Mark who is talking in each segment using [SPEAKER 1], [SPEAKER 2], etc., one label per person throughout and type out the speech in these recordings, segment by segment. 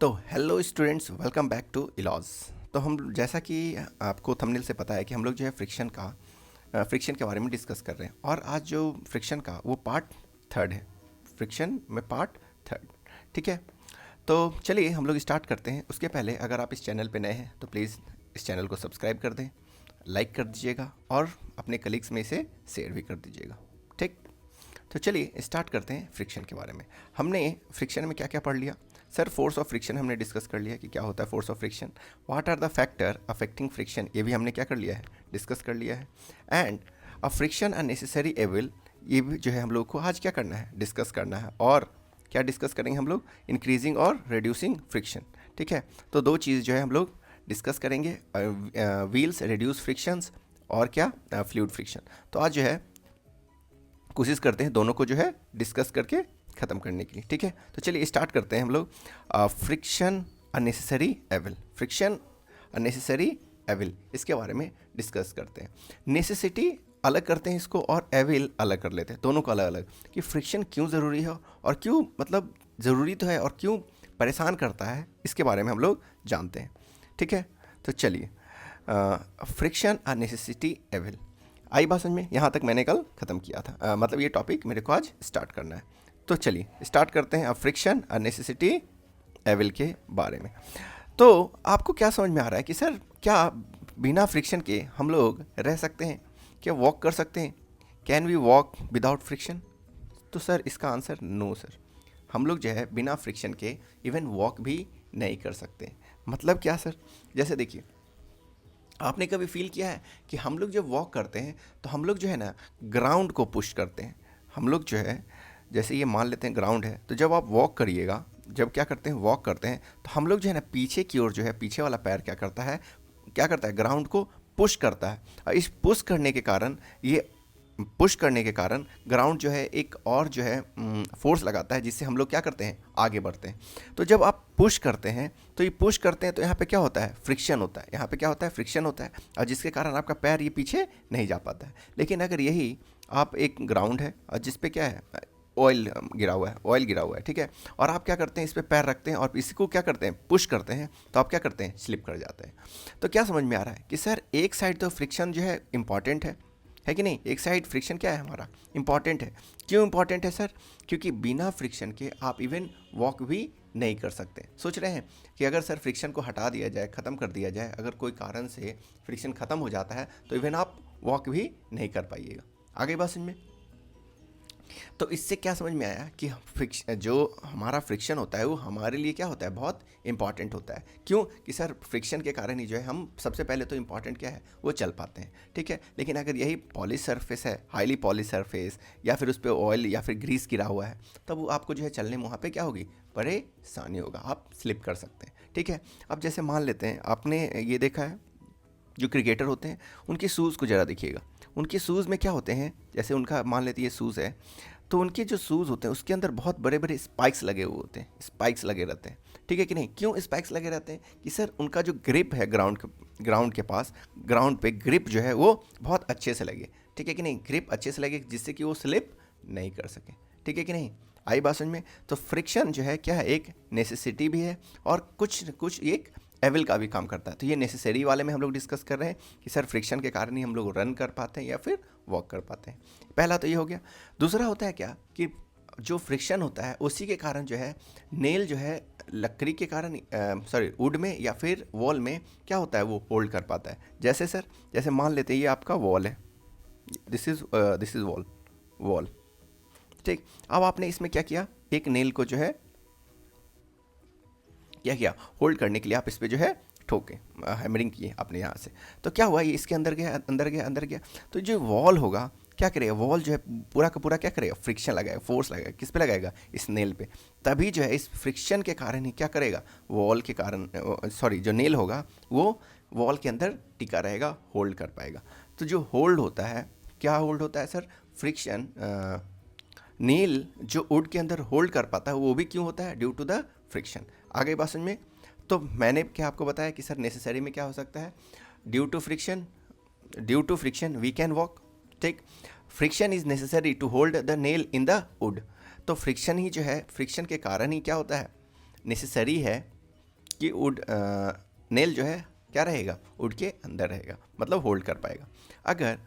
[SPEAKER 1] तो hello students, welcome back to इलॉज। तो हम जैसा कि आपको थंबनेल से पता है कि हम लोग जो है फ्रिक्शन के बारे में डिस्कस कर रहे हैं। और आज जो फ्रिक्शन का वो पार्ट थर्ड है, फ्रिक्शन में पार्ट थर्ड। ठीक है, तो चलिए हम लोग स्टार्ट करते हैं। उसके पहले अगर आप इस चैनल पे नए हैं तो प्लीज़ इस चैनल को सब्सक्राइब कर दें, लाइक कर दीजिएगा और अपने कलीग्स में इसे शेयर भी कर दीजिएगा। ठीक, तो चलिए स्टार्ट करते हैं फ्रिक्शन के बारे में। हमने फ्रिक्शन में क्या क्या पढ़ लिया सर? फोर्स ऑफ फ्रिक्शन हमने डिस्कस कर लिया कि क्या होता है force of friction. What are the factor affecting friction, ये भी हमने क्या कर लिया है, डिस्कस कर लिया है। And a friction unnecessary evil, ये भी जो है हम लोग को आज क्या करना है, डिस्कस करना है। और क्या डिस्कस करेंगे हम लोग? इंक्रीजिंग और रिड्यूसिंग फ्रिक्शन। ठीक है, तो दो चीज़ जो है हम लोग डिस्कस करेंगे, व्हील्स रिड्यूस फ्रिक्शंस और क्या, फ्लूइड फ्रिक्शन। तो आज जो है कोशिश करते हैं दोनों को जो है डिस्कस करके ख़त्म करने के लिए। ठीक है, तो चलिए स्टार्ट करते हैं हम लोग। Friction unnecessary evil, friction unnecessary evil, इसके बारे में डिस्कस करते हैं। नेसेसिटी अलग करते हैं इसको और एविल अलग कर लेते हैं, दोनों को अलग अलग, कि फ्रिक्शन क्यों ज़रूरी है और क्यों, मतलब ज़रूरी तो है और क्यों परेशान करता है, इसके बारे में हम लोग जानते हैं। ठीक है, तो चलिए फ्रिक्शन अननेसेसिटी एविल आई बात समझ में? यहाँ तक मैंने कल ख़त्म किया था, मतलब ये टॉपिक मेरे को आज स्टार्ट करना है। तो चलिए स्टार्ट करते हैं अब फ्रिक्शन और नेसेसिटी एविल के बारे में। तो आपको क्या समझ में आ रहा है कि सर क्या बिना फ्रिक्शन के हम लोग रह सकते हैं? क्या वॉक कर सकते हैं? Can we walk without friction? तो सर इसका आंसर नो सर, हम लोग जो है बिना फ्रिक्शन के इवन वॉक भी नहीं कर सकते। मतलब क्या सर? जैसे देखिए, आपने कभी फील किया है कि हम लोग जब वॉक करते हैं तो हम लोग जो है ना ग्राउंड को पुश करते हैं। हम लोग जो है, जैसे ये मान लेते हैं ग्राउंड है, तो जब आप वॉक करिएगा, जब क्या करते हैं, वॉक करते हैं, तो हम लोग जो है ना पीछे की ओर जो है, पीछे वाला पैर क्या करता है, ग्राउंड को पुश करता है। और इस पुश करने के कारण ग्राउंड जो है एक और जो है फोर्स लगाता है, जिससे हम लोग क्या करते हैं, आगे बढ़ते हैं। तो जब आप पुश करते हैं तो ये पुश करते हैं तो यहाँ पे क्या होता है, फ्रिक्शन होता है। यहाँ पे क्या होता है, फ्रिक्शन होता है, और जिसके कारण आपका पैर ये पीछे नहीं जा पाता है। लेकिन अगर यही आप एक ग्राउंड है और जिस पे क्या है, ऑयल गिरा हुआ है, ठीक है, और आप क्या करते हैं, इस पर पैर रखते हैं और इसको क्या करते हैं, पुश करते हैं, तो आप क्या करते हैं, स्लिप कर जाते हैं। तो क्या समझ में आ रहा है कि सर एक साइड तो फ्रिक्शन जो है इंपॉर्टेंट है कि नहीं? एक साइड फ्रिक्शन क्या है हमारा, इंपॉर्टेंट है। क्यों इंपॉर्टेंट है सर? क्योंकि बिना फ्रिक्शन के आप इवन वॉक भी नहीं कर सकते। सोच रहे हैं कि अगर सर फ्रिक्शन को हटा दिया जाए, ख़त्म कर दिया जाए, अगर कोई कारण से फ्रिक्शन ख़त्म हो जाता है तो इवन आप वॉक भी नहीं कर पाइएगा। आगे बात समझ में? तो इससे क्या समझ में आया कि जो हमारा फ्रिक्शन होता है वो हमारे लिए क्या होता है, बहुत इंपॉर्टेंट होता है। क्यों? कि सर फ्रिक्शन के कारण ही जो है हम सबसे पहले तो इंपॉर्टेंट क्या है, वो चल पाते हैं। ठीक है, लेकिन अगर यही पॉलिश सरफेस है, हाईली पॉलिश सरफेस, या फिर उस पर ऑयल या फिर ग्रीस गिरा हुआ है, तब वो आपको जो है चलने में वहाँ पर क्या होगी, परेशानी होगा, आप स्लिप कर सकते हैं। ठीक है, अब जैसे मान लेते हैं, आपने ये देखा है जो क्रिकेटर होते हैं उनके शूज़ को ज़रा देखिएगा। उनके शूज़ में क्या होते हैं, जैसे उनका मान लेते ये शूज़ है, तो उनके जो शूज़ होते हैं उसके अंदर बहुत बड़े बड़े स्पाइक्स लगे हुए होते हैं, स्पाइक्स लगे रहते हैं। ठीक है कि नहीं? क्यों स्पाइक्स लगे रहते हैं? कि सर उनका जो ग्रिप है ग्राउंड के पास, ग्राउंड पे ग्रिप जो है वो बहुत अच्छे से लगे। ठीक है कि नहीं? ग्रिप अच्छे से लगे जिससे कि वो स्लिप नहीं कर सके। ठीक है कि नहीं? आई बात समझ में? तो फ्रिक्शन जो है क्या है, एक नेसेसिटी भी है और कुछ एक एविल का भी काम करता है। तो ये नेसेसरी वाले में हम लोग डिस्कस कर रहे हैं कि सर फ्रिक्शन के कारण ही हम लोग रन कर पाते हैं या फिर वॉक कर पाते हैं। पहला तो ये हो गया। दूसरा होता है क्या कि जो फ्रिक्शन होता है उसी के कारण जो है नेल जो है लकड़ी के कारण, सॉरी वुड में या फिर वॉल में क्या होता है, वो होल्ड कर पाता है। जैसे सर, जैसे मान लेते हैं ये आपका वॉल है, दिस इज़ वॉल। ठीक, अब आपने इसमें क्या किया, एक नेल को जो है क्या किया, होल्ड करने के लिए आप इस पर जो है ठोके, हैमरिंग किए आपने यहाँ से। तो क्या हुआ, ये इसके अंदर गया। तो जो वॉल होगा क्या करेगा, वॉल जो है पूरा का पूरा क्या करेगा, फ्रिक्शन लगाएगा, फोर्स लगाएगा। किस पे लगाएगा, इस नेल पे। तभी जो है इस फ्रिक्शन के कारण ही क्या करेगा, वॉल के कारण, सॉरी जो नेल होगा वो वॉल के अंदर टिका रहेगा, होल्ड कर पाएगा। तो जो होल्ड होता है, क्या होल्ड होता है सर, फ्रिक्शन, नील जो वुड के अंदर होल्ड कर पाता है वो भी क्यों होता है, ड्यू टू द फ्रिक्शन। आगे बात समझ में? तो मैंने क्या आपको बताया कि सर नेसेसरी में क्या हो सकता है, due to friction we can walk. ठीक, friction is necessary to hold the nail in the wood. तो फ्रिक्शन ही जो है, फ्रिक्शन के कारण ही क्या होता है, नेसेसरी है कि वुड नेल जो है क्या रहेगा, वुड के अंदर रहेगा, मतलब होल्ड कर पाएगा। अगर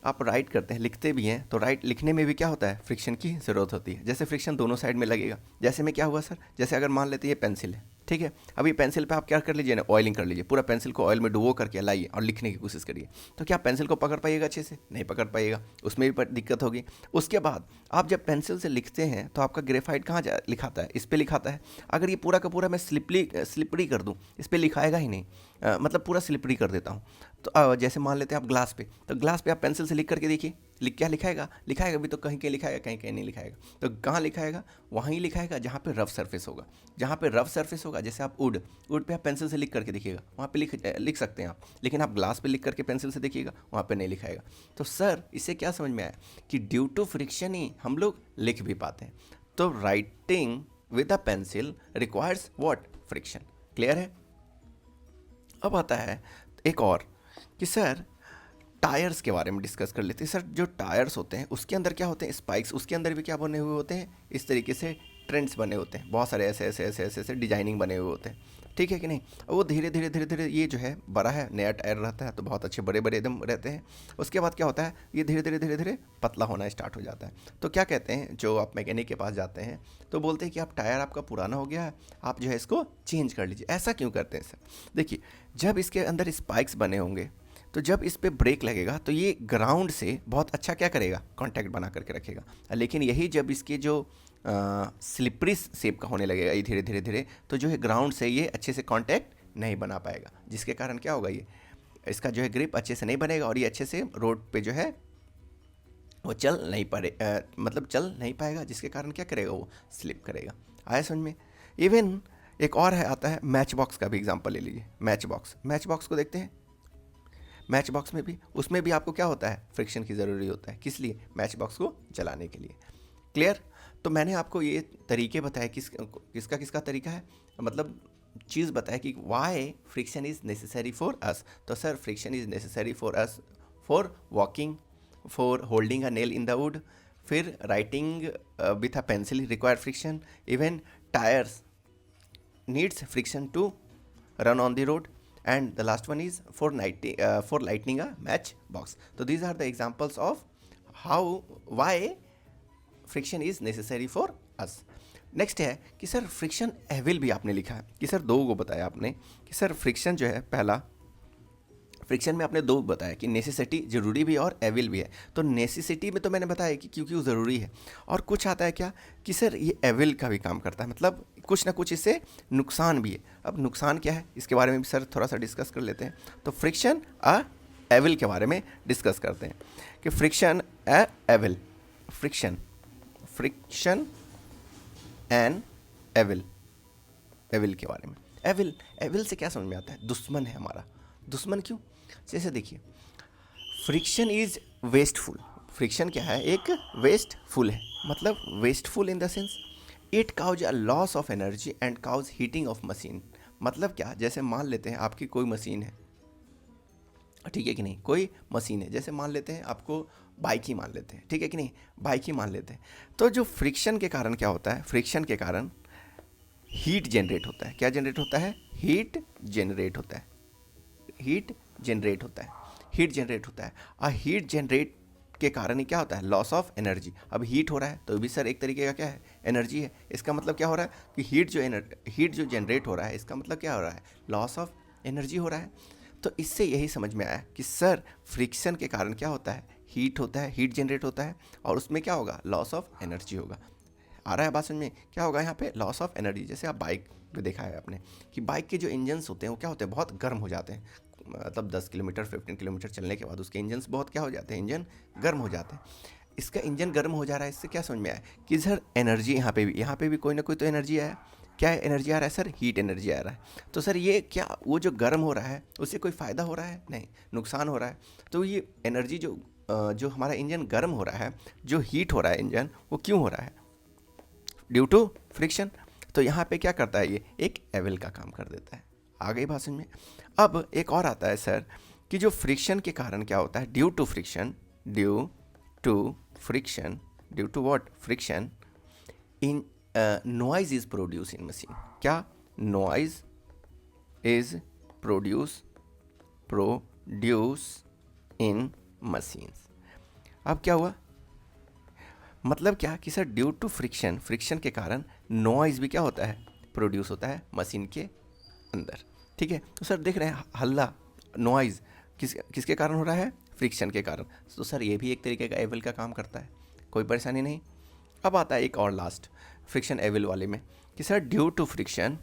[SPEAKER 1] आप राइट करते हैं, लिखते भी हैं, तो राइट लिखने में भी क्या होता है, फ्रिक्शन की ज़रूरत होती है। जैसे फ्रिक्शन दोनों साइड में लगेगा। जैसे में क्या हुआ सर, जैसे अगर मान लेते हैं ये पेंसिल है, ठीक है, अभी पेंसिल पे आप क्या कर लीजिए ना, ऑयलिंग कर लीजिए, पूरा पेंसिल को ऑयल में डुबो करके लाइए और लिखने की कोशिश करिए, तो क्या पेंसिल को पकड़ पाइएगा अच्छे से? नहीं पकड़ पाइएगा, उसमें भी दिक्कत होगी। उसके बाद आप जब पेंसिल से लिखते हैं तो आपका ग्रेफाइट कहाँ लिखाता है, इस पर लिखाता है। अगर ये पूरा का पूरा मैं स्लिपरी कर दूँ, इस पर लिखाएगा ही नहीं, मतलब पूरा स्लिपरी कर देता हूँ। तो जैसे मान लेते हैं आप ग्लास पे, तो ग्लास पे आप पेंसिल से लिख करके देखिए, क्या लिखाएगा, लिखाएगा भी तो कहीं कहीं लिखाएगा, कहीं कहीं नहीं लिखाएगा। तो कहाँ लिखाएगा, वहीं लिखाएगा जहाँ पे रफ सरफेस होगा। जहाँ पे रफ सरफेस होगा, जैसे आप वुड पे आप पेंसिल से लिख करके देखिएगा, वहाँ पे लिख सकते हैं आप, लेकिन आप ग्लास पे लिख करके पेंसिल से देखिएगा, वहाँ पे नहीं लिखाएगा। तो सर इससे क्या समझ में आया कि ड्यू टू फ्रिक्शन ही हम लोग लिख भी पाते हैं। तो writing with a pencil requires what, friction. Clear है? अब आता है एक और कि सर टायर्स के बारे में डिस्कस कर लेते हैं। सर जो टायर्स होते हैं उसके अंदर क्या होते हैं, स्पाइक्स, उसके अंदर भी क्या बने हुए होते हैं, इस तरीके से ट्रेंड्स बने होते हैं, बहुत सारे ऐसे ऐसे ऐसे ऐसे ऐसे डिजाइनिंग बने हुए होते हैं, ठीक है कि नहीं। और वो धीरे धीरे धीरे धीरे ये जो है बड़ा है, नया टायर रहता है तो बहुत अच्छे बड़े बड़े एकदम रहते हैं। उसके बाद क्या होता है, ये धीरे धीरे धीरे धीरे पतला होना स्टार्ट हो जाता है। तो क्या कहते हैं, जो आप मैकेनिक के पास जाते हैं तो बोलते हैं कि आप टायर आपका पुराना हो गया है, आप जो है इसको चेंज कर लीजिए। ऐसा क्यों करते हैं सर? देखिए, जब इसके अंदर स्पाइक्स बने होंगे तो जब इस पर ब्रेक लगेगा तो ये ग्राउंड से बहुत अच्छा क्या करेगा, कांटेक्ट बना करके रखेगा। लेकिन यही जब इसके जो स्लिपरी शेप का होने लगेगा ये धीरे धीरे धीरे, तो जो है ग्राउंड से ये अच्छे से कांटेक्ट नहीं बना पाएगा, जिसके कारण क्या होगा, ये इसका जो है ग्रिप अच्छे से नहीं बनेगा और ये अच्छे से रोड पे जो है वो चल नहीं मतलब चल नहीं पाएगा, जिसके कारण क्या करेगा, वो स्लिप करेगा। आया समझ में? इवन एक और है, आता है मैच बॉक्स का भी एग्जाम्पल ले लीजिए। मैच बॉक्स को देखते हैं। मैच बॉक्स में भी, उसमें भी आपको क्या होता है, फ्रिक्शन की ज़रूरी होता है। किस लिए? मैच बॉक्स को जलाने के लिए। क्लियर? तो मैंने आपको ये तरीके बताए, किसका किसका तरीका है, मतलब चीज़ बताया कि why friction is necessary for us. तो sir friction is necessary for us for walking, for holding a nail in the wood, फिर writing with a pencil require friction, even tyres needs friction to run on the road, and the last one is for lighting a match box. So these are the examples of why friction is necessary for us. Next है कि sir friction evil भी आपने लिखा है कि sir दो को बताया आपने कि सर फ्रिक्शन जो है, पहला फ्रिक्शन में आपने दो बताया कि नेसेसिटी जरूरी भी और एविल भी है। तो नेसेसिटी में तो मैंने बताया कि क्योंकि वो ज़रूरी है, और कुछ आता है क्या कि सर ये एविल का भी काम करता है, मतलब कुछ ना कुछ इससे नुकसान भी है। अब नुकसान क्या है, इसके बारे में भी सर थोड़ा सा डिस्कस कर लेते हैं। तो फ्रिक्शन एविल के बारे में डिस्कस करते हैं कि friction evil, friction and evil के बारे में। एविल से क्या समझ में आता है, दुश्मन है हमारा। दुश्मन क्यों? जैसे देखिए, फ्रिक्शन इज वेस्टफुल। फ्रिक्शन क्या है, एक वेस्टफुल है, मतलब wasteful in the sense it causes a loss of energy and causes heating of machine. मतलब क्या, जैसे मान लेते हैं आपकी कोई मशीन है, ठीक है कि नहीं, कोई मशीन है, जैसे मान लेते हैं आपको बाइक ही मान लेते हैं, ठीक है कि नहीं, बाइक ही मान लेते हैं। तो जो फ्रिक्शन के कारण क्या होता है, फ्रिक्शन के कारण हीट जनरेट होता है। क्या जनरेट होता है? हीट जनरेट होता है। हीट जनरेट होता है। और हीट जनरेट के कारण ही क्या होता है, लॉस ऑफ एनर्जी। अब हीट हो रहा है तो भी सर एक तरीके का क्या है, एनर्जी है। इसका मतलब क्या हो रहा है कि हीट जो जनरेट हो रहा है, इसका मतलब क्या हो रहा है, लॉस ऑफ एनर्जी हो रहा है। तो इससे यही समझ में आया कि सर फ्रिक्शन के कारण क्या होता है, हीट होता है, हीट जनरेट होता है, और उसमें क्या होगा, लॉस ऑफ एनर्जी होगा। आ रहा है बात समझ में? क्या होगा यहाँ पे, लॉस ऑफ एनर्जी। जैसे आप बाइक पे देखा है आपने कि बाइक के जो इंजन्स होते हैं वो क्या होते हैं, बहुत गर्म हो जाते हैं। मतलब 10 किलोमीटर 15 किलोमीटर चलने के बाद उसके इंजन्स बहुत क्या हो जाते हैं, इंजन गर्म हो जाते हैं। इसका इंजन गर्म हो जा रहा है, इससे क्या समझ में आया कि सर एनर्जी यहाँ पे भी कोई ना कोई तो एनर्जी आया। क्या एनर्जी आ रहा है सर, हीट एनर्जी आ रहा है। तो सर ये क्या, वो जो गर्म हो रहा है उससे कोई फ़ायदा हो रहा है? नहीं, नुकसान हो रहा है। तो ये एनर्जी जो हमारा इंजन गर्म हो रहा है, जो हीट हो रहा है इंजन, वो क्यों हो रहा है, ड्यू टू फ्रिक्शन। तो यहाँ पे क्या करता है, ये एक एविल का काम कर देता है। आ गई बात समझ में? अब एक और आता है सर कि जो फ्रिक्शन के कारण क्या होता है, due to friction what, friction in noise is produce in machine. क्या? Noise is produce in machines. अब क्या हुआ, मतलब क्या कि सर ड्यू टू फ्रिक्शन के कारण नॉइज भी क्या होता है, प्रोड्यूस होता है मशीन के अंदर। ठीक है, तो सर देख रहे हैं हल्ला, नॉइज किसके कारण हो रहा है, फ्रिक्शन के कारण। तो सर ये भी एक तरीके का एविल का काम करता है, कोई परेशानी नहीं। अब आता है एक और लास्ट फ्रिक्शन एविल वाले में कि sir due to friction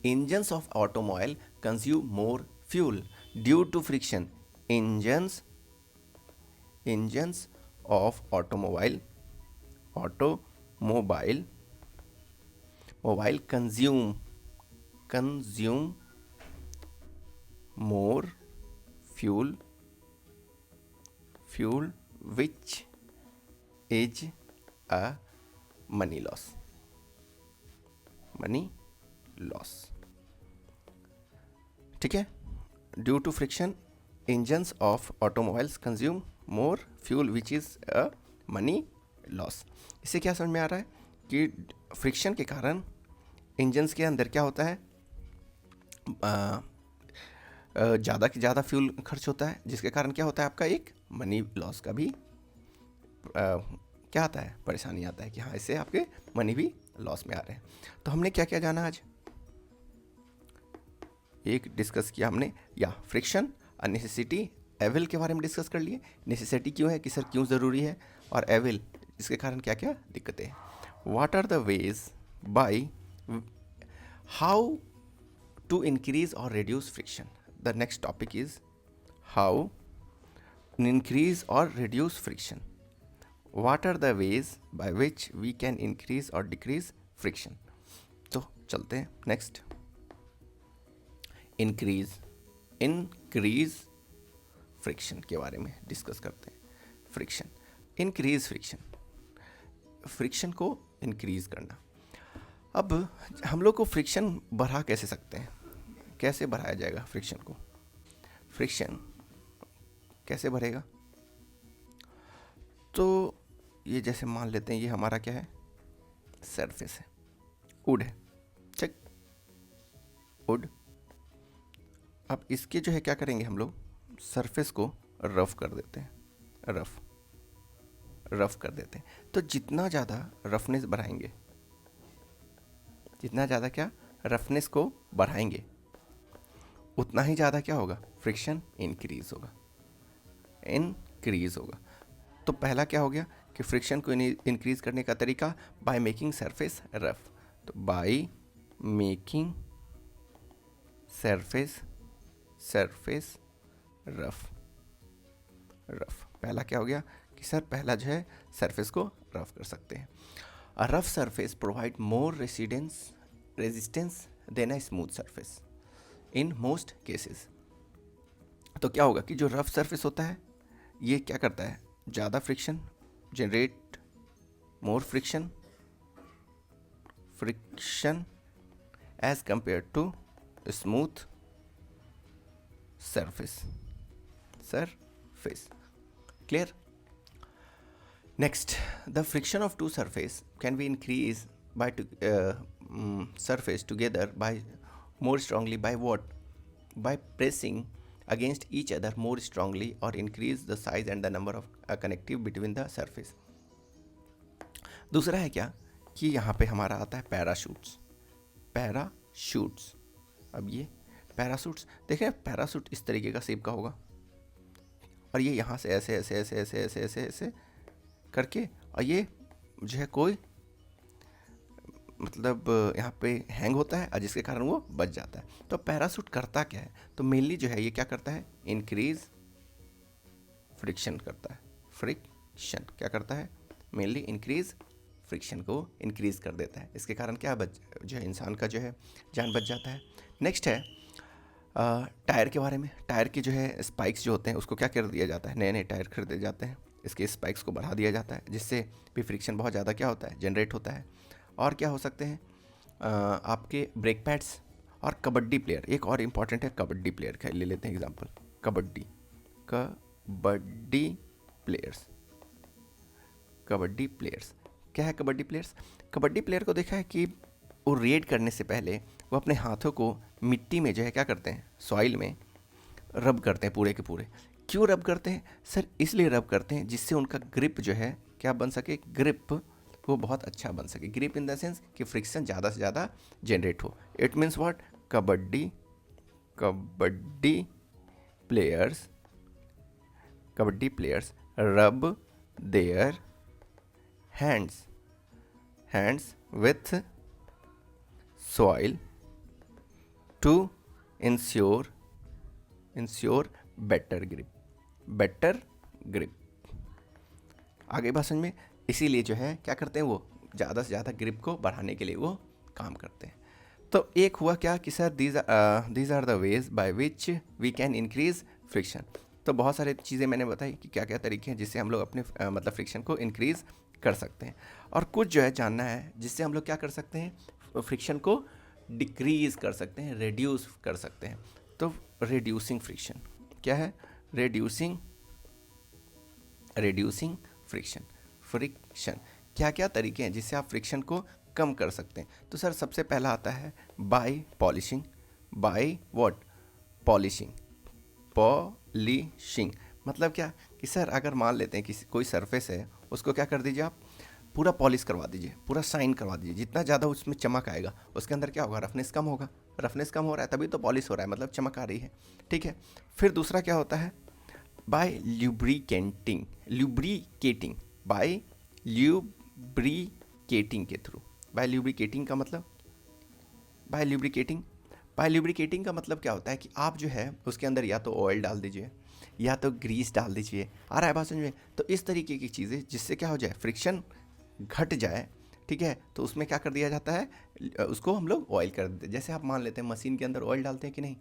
[SPEAKER 1] engines of automobile consume more fuel. Due to friction, engines of automobile consume more fuel which is a money loss. ठीक है, due to friction engines of automobiles consume more fuel which is a money loss. इससे क्या समझ में आ रहा है कि friction के कारण इंजन्स के अंदर क्या होता है, ज़्यादा से ज़्यादा फ्यूल खर्च होता है, जिसके कारण क्या होता है आपका एक मनी लॉस का भी क्या आता है, परेशानी आता है कि हाँ इससे आपके मनी भी लॉस में आ रहे हैं। तो हमने क्या क्या जाना आज, एक डिस्कस किया हमने या फ्रिक्शन, नेसेसिटी, एविल के बारे में डिस्कस कर लिए। नेसेसिटी क्यों है कि सर क्यों ज़रूरी है, और एविल इसके कारण क्या क्या दिक्कतें हैं। What are the ways by how to increase और reduce friction. The next topic is how increase और reduce friction. What are the ways by which we can increase और डिक्रीज फ्रिक्शन। तो चलते हैं नेक्स्ट, इंक्रीज फ्रिक्शन के बारे में discuss करते हैं। फ्रिक्शन को इंक्रीज करना। अब हम लोग को फ्रिक्शन बढ़ा कैसे सकते हैं, कैसे बढ़ाया जाएगा फ्रिक्शन कैसे बढ़ेगा। तो ये जैसे मान लेते हैं ये हमारा क्या है, सरफेस है, वुड है, ठीक, वुड। अब इसके जो है क्या करेंगे हम लोग, सरफेस को रफ कर देते हैं, रफ कर देते हैं। तो जितना ज़्यादा रफनेस बढ़ाएंगे, जितना ज़्यादा क्या रफनेस को बढ़ाएंगे, उतना ही ज़्यादा क्या होगा, फ्रिक्शन इंक्रीज होगा। तो पहला क्या हो गया कि फ्रिक्शन को इंक्रीज करने का तरीका बाय मेकिंग सरफेस रफ। तो बाय मेकिंग सरफेस रफ पहला क्या हो गया कि सर पहला जो है सरफेस को रफ कर सकते हैं। A rough surface provide more resistance than a smooth surface in most cases. तो क्या होगा कि जो रफ सरफेस होता है ये क्या करता है, ज़्यादा friction generate, more friction as compare to smooth surface. Clear? Next, the friction of two surface can be increased by surface together by more strongly by what? By pressing against each other more strongly or increase the size and the number of connective between the surface. दूसरा है क्या कि यहाँ पे हमारा आता है parachutes. अब ये पैराशूट्स देखें, पैराशूट इस तरीके का शेप का होगा और ये यहाँ से ऐसे ऐसे ऐसे ऐसे ऐसे ऐसे ऐसे करके, और ये जो है कोई मतलब यहाँ पे हैंग होता है और जिसके कारण वो बच जाता है। तो पैराशूट करता क्या है, तो मेनली जो है ये क्या करता है, इंक्रीज फ्रिक्शन करता है। फ्रिक्शन क्या करता है, मेनली इंक्रीज फ्रिक्शन को इंक्रीज कर देता है। इसके कारण क्या जो है इंसान का जो है जान बच जाता है। नेक्स्ट है टायर के बारे में। टायर के जो है स्पाइक्स जो होते हैं उसको क्या कर दिया जाता है, नए नए टायर खरीदे जाते हैं, इसके स्पाइक्स को बढ़ा दिया जाता है, जिससे भी फ्रिक्शन बहुत ज़्यादा क्या होता है, जनरेट होता है। और क्या हो सकते हैं आपके ब्रेक पैड्स और कबड्डी प्लेयर। एक और इम्पॉर्टेंट है कबड्डी प्लेयर का, ले लेते हैं एग्जांपल, कबड्डी प्लेयर्स। क्या है कबड्डी प्लेयर्स? कबड्डी प्लेयर को देखा है कि वो रेड करने से पहले वो अपने हाथों को मिट्टी में जो है क्या करते हैं, सॉइल में रब करते हैं पूरे के पूरे। क्यों रब करते हैं सर? इसलिए रब करते हैं जिससे उनका ग्रिप जो है क्या बन सके, ग्रिप वो बहुत अच्छा बन सके। ग्रिप इन द सेंस कि फ्रिक्शन ज़्यादा से ज़्यादा जनरेट हो। It means what? Kabaddi players rub their hands with soil to ensure better grip। आगे बात समझ में? इसीलिए जो है क्या करते हैं, वो ज़्यादा से ज़्यादा ग्रिप को बढ़ाने के लिए वो काम करते हैं। तो एक हुआ क्या कि sir these are the ways by which we can increase friction. तो बहुत सारी चीज़ें मैंने बताई कि क्या क्या तरीके हैं जिससे हम लोग अपने मतलब फ्रिक्शन को इंक्रीज़ कर सकते हैं। और कुछ जो है जानना है जिससे हम लोग क्या कर सकते हैं, फ्रिक्शन को डिक्रीज़ कर सकते हैं, रिड्यूस कर सकते हैं। तो रिड्यूसिंग फ्रिक्शन क्या है? रिड्यूसिंग फ्रिक्शन क्या क्या तरीके हैं जिससे आप फ्रिक्शन को कम कर सकते हैं? तो सर सबसे पहला आता है बाय पॉलिशिंग। पॉलिशिंग मतलब क्या कि सर अगर मान लेते हैं किसी कोई सरफेस है, उसको क्या कर दीजिए आप, पूरा पॉलिश करवा दीजिए, पूरा शाइन करवा दीजिए। जितना ज़्यादा उसमें चमक आएगा उसके अंदर क्या होगा, रफनेस कम होगा। रफनेस कम हो रहा है तभी तो पॉलिश हो रहा है, मतलब चमक आ रही है। ठीक है। फिर दूसरा क्या होता है, बाय ल्यूब्रिकेटिंग के थ्रू। बाय ल्यूब्रिकेटिंग का मतलब क्या होता है कि आप जो है उसके अंदर या तो ऑयल डाल दीजिए या तो ग्रीस डाल दीजिए। आ रहा है बात समझ में? तो इस तरीके की चीज़ें जिससे क्या हो जाए, फ्रिक्शन घट जाए। ठीक है। तो उसमें क्या कर दिया जाता है, उसको हम लोग ऑयल कर देते हैं। जैसे आप मान लेते हैं मशीन के अंदर ऑयल डालते हैं कि नहीं?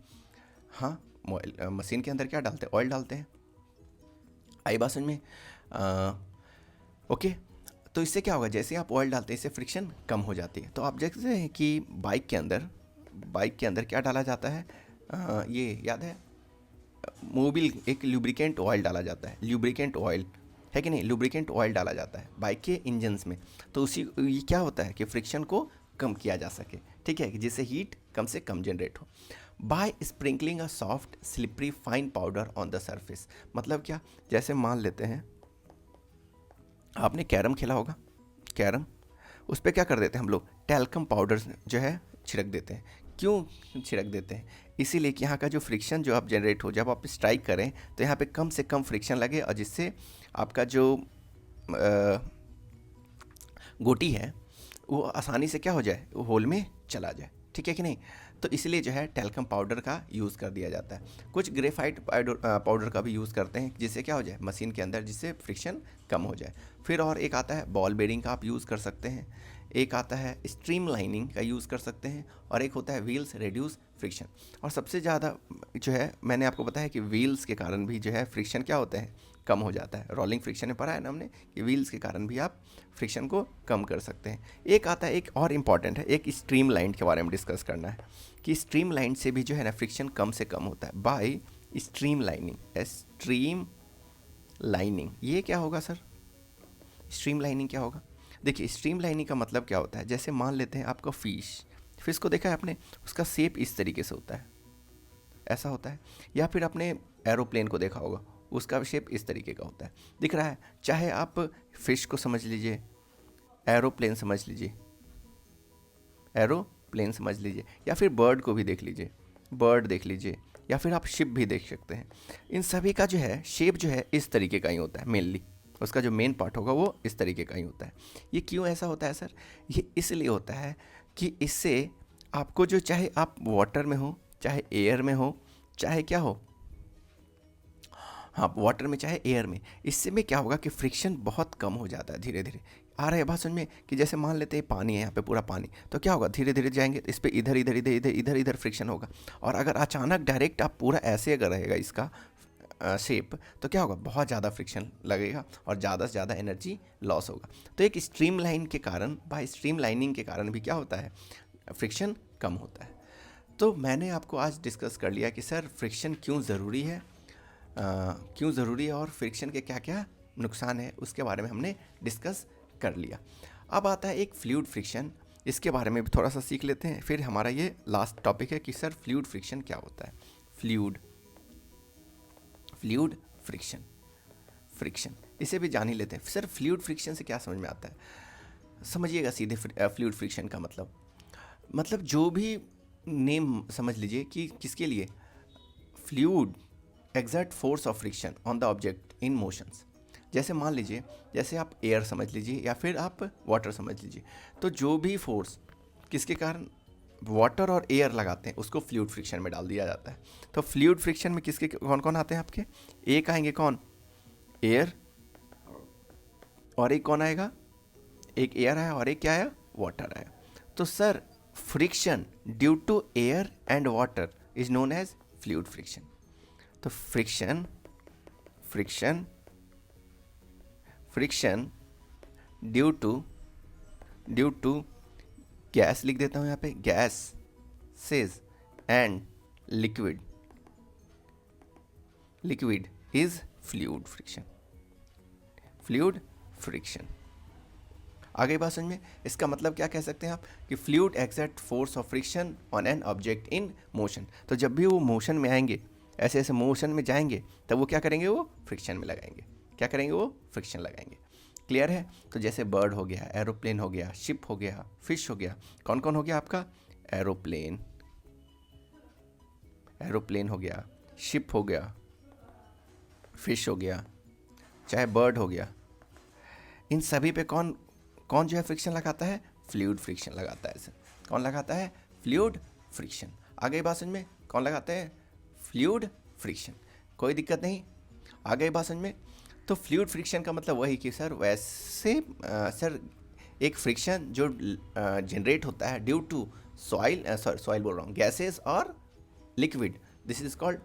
[SPEAKER 1] हाँ, ऑयल मशीन के अंदर क्या डालते हैं, ऑयल डालते हैं। आई बात समझ में? ओके। तो इससे क्या होगा, जैसे आप ऑयल डालते हैं इससे फ्रिक्शन कम हो जाती है। तो आप देखते हैं कि बाइक के अंदर क्या डाला जाता है, ये याद है, मोबिल एक लुब्रिकेंट ऑयल डाला जाता है, लुब्रिकेंट ऑयल है कि नहीं, लुब्रिकेंट ऑयल डाला जाता है बाइक के इंजन्स में। तो उसी ये क्या होता है कि फ्रिक्शन को कम किया जा सके। ठीक है, कि जिससे हीट कम से कम जनरेट हो। By sprinkling a soft slippery fine powder on the surface मतलब क्या, जैसे मान लेते हैं आपने कैरम खेला होगा, कैरम, उस पर क्या कर देते हैं हम लोग, टैल्कम पाउडर जो है छिड़क देते हैं। क्यों छिड़क देते हैं? इसीलिए कि यहाँ का जो फ्रिक्शन जो आप जनरेट हो, जब आप स्ट्राइक करें तो यहाँ पे कम से कम फ्रिक्शन लगे और जिससे आपका जो गोटी है वो आसानी से क्या हो जाए, वो होल में चला जाए। ठीक है कि नहीं? तो इसलिए जो है टैल्कम पाउडर का यूज़ कर दिया जाता है। कुछ ग्रेफाइट पाउडर का भी यूज़ करते हैं जिससे क्या हो जाए मशीन के अंदर, जिससे फ्रिक्शन कम हो जाए। फिर और एक आता है बॉल बेरिंग का आप यूज़ कर सकते हैं, एक आता है स्ट्रीम लाइनिंग का यूज़ कर सकते हैं, और एक होता है व्हील्स रेड्यूस फ्रिक्शन। और सबसे ज़्यादा जो है मैंने आपको बताया कि व्हील्स के कारण भी जो है फ्रिक्शन क्या होता है, कम हो जाता है। रोलिंग फ्रिक्शन में पढ़ा है ना हमने कि व्हील्स के कारण भी आप फ्रिक्शन को कम कर सकते हैं। एक आता है, एक और इम्पॉर्टेंट है, एक स्ट्रीम लाइन के बारे में डिस्कस करना है कि स्ट्रीम लाइन से भी जो है ना फ्रिक्शन कम से कम होता है बाय स्ट्रीम लाइनिंग। ये क्या होगा सर, स्ट्रीम लाइनिंग क्या होगा? देखिए स्ट्रीम लाइनिंग का मतलब क्या होता है, जैसे मान लेते हैं आपका फिश को देखा है आपने, उसका शेप इस तरीके से होता है, ऐसा होता है। या फिर आपने एरोप्लेन को देखा होगा, उसका शेप इस तरीके का होता है, दिख रहा है। चाहे आप फिश को समझ लीजिए, एरोप्लेन समझ लीजिए, या फिर बर्ड को भी देख लीजिए, बर्ड देख लीजिए, या फिर आप शिप भी देख सकते हैं। इन सभी का जो है शेप जो है इस तरीके का ही होता है मेनली, उसका जो मेन पार्ट होगा वो इस तरीके का ही होता है। ये क्यों ऐसा होता है सर? ये इसलिए होता है कि इससे आपको जो, चाहे आप वाटर में हो, चाहे एयर में हो, चाहे क्या हो, हाँ वाटर में चाहे एयर में, इससे में क्या होगा कि फ्रिक्शन बहुत कम हो जाता है धीरे धीरे। आ रहा है बात समझ में? कि जैसे मान लेते हैं पानी है, यहाँ पे पूरा पानी, तो क्या होगा धीरे धीरे जाएंगे तो इस पर इधर फ्रिक्शन होगा। और अगर अचानक डायरेक्ट आप पूरा ऐसे अगर रहेगा इसका शेप, तो क्या होगा, बहुत ज़्यादा फ्रिक्शन लगेगा और ज़्यादा से ज़्यादा एनर्जी लॉस होगा। तो एक स्ट्रीम लाइन के कारण, बाय स्ट्रीम लाइनिंग के कारण भी क्या होता है, फ्रिक्शन कम होता है। तो मैंने आपको आज डिस्कस कर लिया कि सर फ्रिक्शन क्यों ज़रूरी है, और फ्रिक्शन के क्या क्या नुकसान है उसके बारे में हमने डिस्कस कर लिया। अब आता है एक फ्लूइड फ्रिक्शन, इसके बारे में भी थोड़ा सा सीख लेते हैं, फिर हमारा ये लास्ट टॉपिक है कि सर फ्लूइड फ्रिक्शन क्या होता है। फ्लूइड फ्रिक्शन, इसे भी जान ही लेते हैं। सर फ्लूइड फ्रिक्शन से क्या समझ में आता है, समझिएगा सीधे। फ्लूइड फ्रिक्शन का मतलब जो भी नेम समझ लीजिए कि किसके लिए, fluid exert force of friction on the object in motions. जैसे मान लीजिए, जैसे आप एयर समझ लीजिए या फिर आप वाटर समझ लीजिए, तो जो भी फोर्स किसके कारण वाटर और एयर लगाते हैं उसको फ्लूइड फ्रिक्शन में डाल दिया जाता है। तो फ्लूइड फ्रिक्शन में किसके कौन कौन आते हैं आपके, एक आएंगे कौन, एयर, और एक कौन आएगा, एक एयर आया और एक क्या आया, वाटर आया। तो sir friction due to air and water is known as fluid friction. तो फ्रिक्शन ड्यू टू गैस, लिख देता हूँ यहाँ पे, gases and liquid is fluid friction. आगे बात समझ में, इसका मतलब क्या कह सकते हैं आप कि fluid exert force of friction on an object in motion. तो जब भी वो मोशन में आएंगे, ऐसे ऐसे मोशन में जाएंगे, तब वो क्या करेंगे, वो फ्रिक्शन में लगाएंगे। क्या करेंगे, वो फ्रिक्शन लगाएंगे। क्लियर है। तो जैसे बर्ड हो गया, एरोप्लेन हो गया, शिप हो गया, फिश हो गया, कौन कौन हो गया आपका, एरोप्लेन हो गया, शिप हो गया, फिश हो गया, चाहे बर्ड हो गया, इन सभी पे कौन जो है फ्रिक्शन लगाता है, फ्लूइड फ्रिक्शन लगाता है। सर कौन लगाता है, फ्लूइड फ्रिक्शन। आगे बात समझ में, कौन लगाता है, फ्लूइड फ्रिक्शन। कोई दिक्कत नहीं, आगे बात समझ में। तो फ्लूइड फ्रिक्शन का मतलब वही कि सर वैसे सर एक फ्रिक्शन जो जनरेट होता है ड्यू टू सॉइल बोल रहा हूँ, गैसेस और liquid, this is called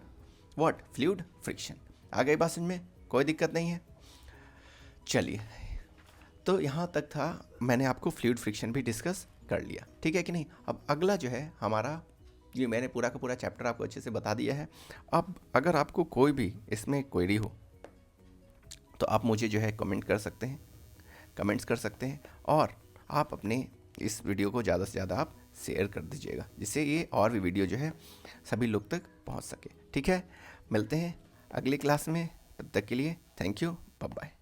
[SPEAKER 1] what, fluid friction. आगे बात समझ में, कोई दिक्कत नहीं है। चलिए, तो यहाँ तक था, मैंने आपको फ्लूइड फ्रिक्शन भी डिस्कस कर लिया, ठीक है कि नहीं। अब अगला जो है हमारा, ये मैंने पूरा का पूरा चैप्टर आपको अच्छे से बता दिया है। अब अगर आपको कोई भी इसमें क्वेरी हो तो आप मुझे जो है कमेंट्स कर सकते हैं, और आप अपने इस वीडियो को ज़्यादा से ज़्यादा आप शेयर कर दीजिएगा, जिससे ये और भी वीडियो जो है सभी लोग तक पहुंच सके। ठीक है, मिलते हैं अगली क्लास में, तब तक के लिए थैंक यू, बाय बाय।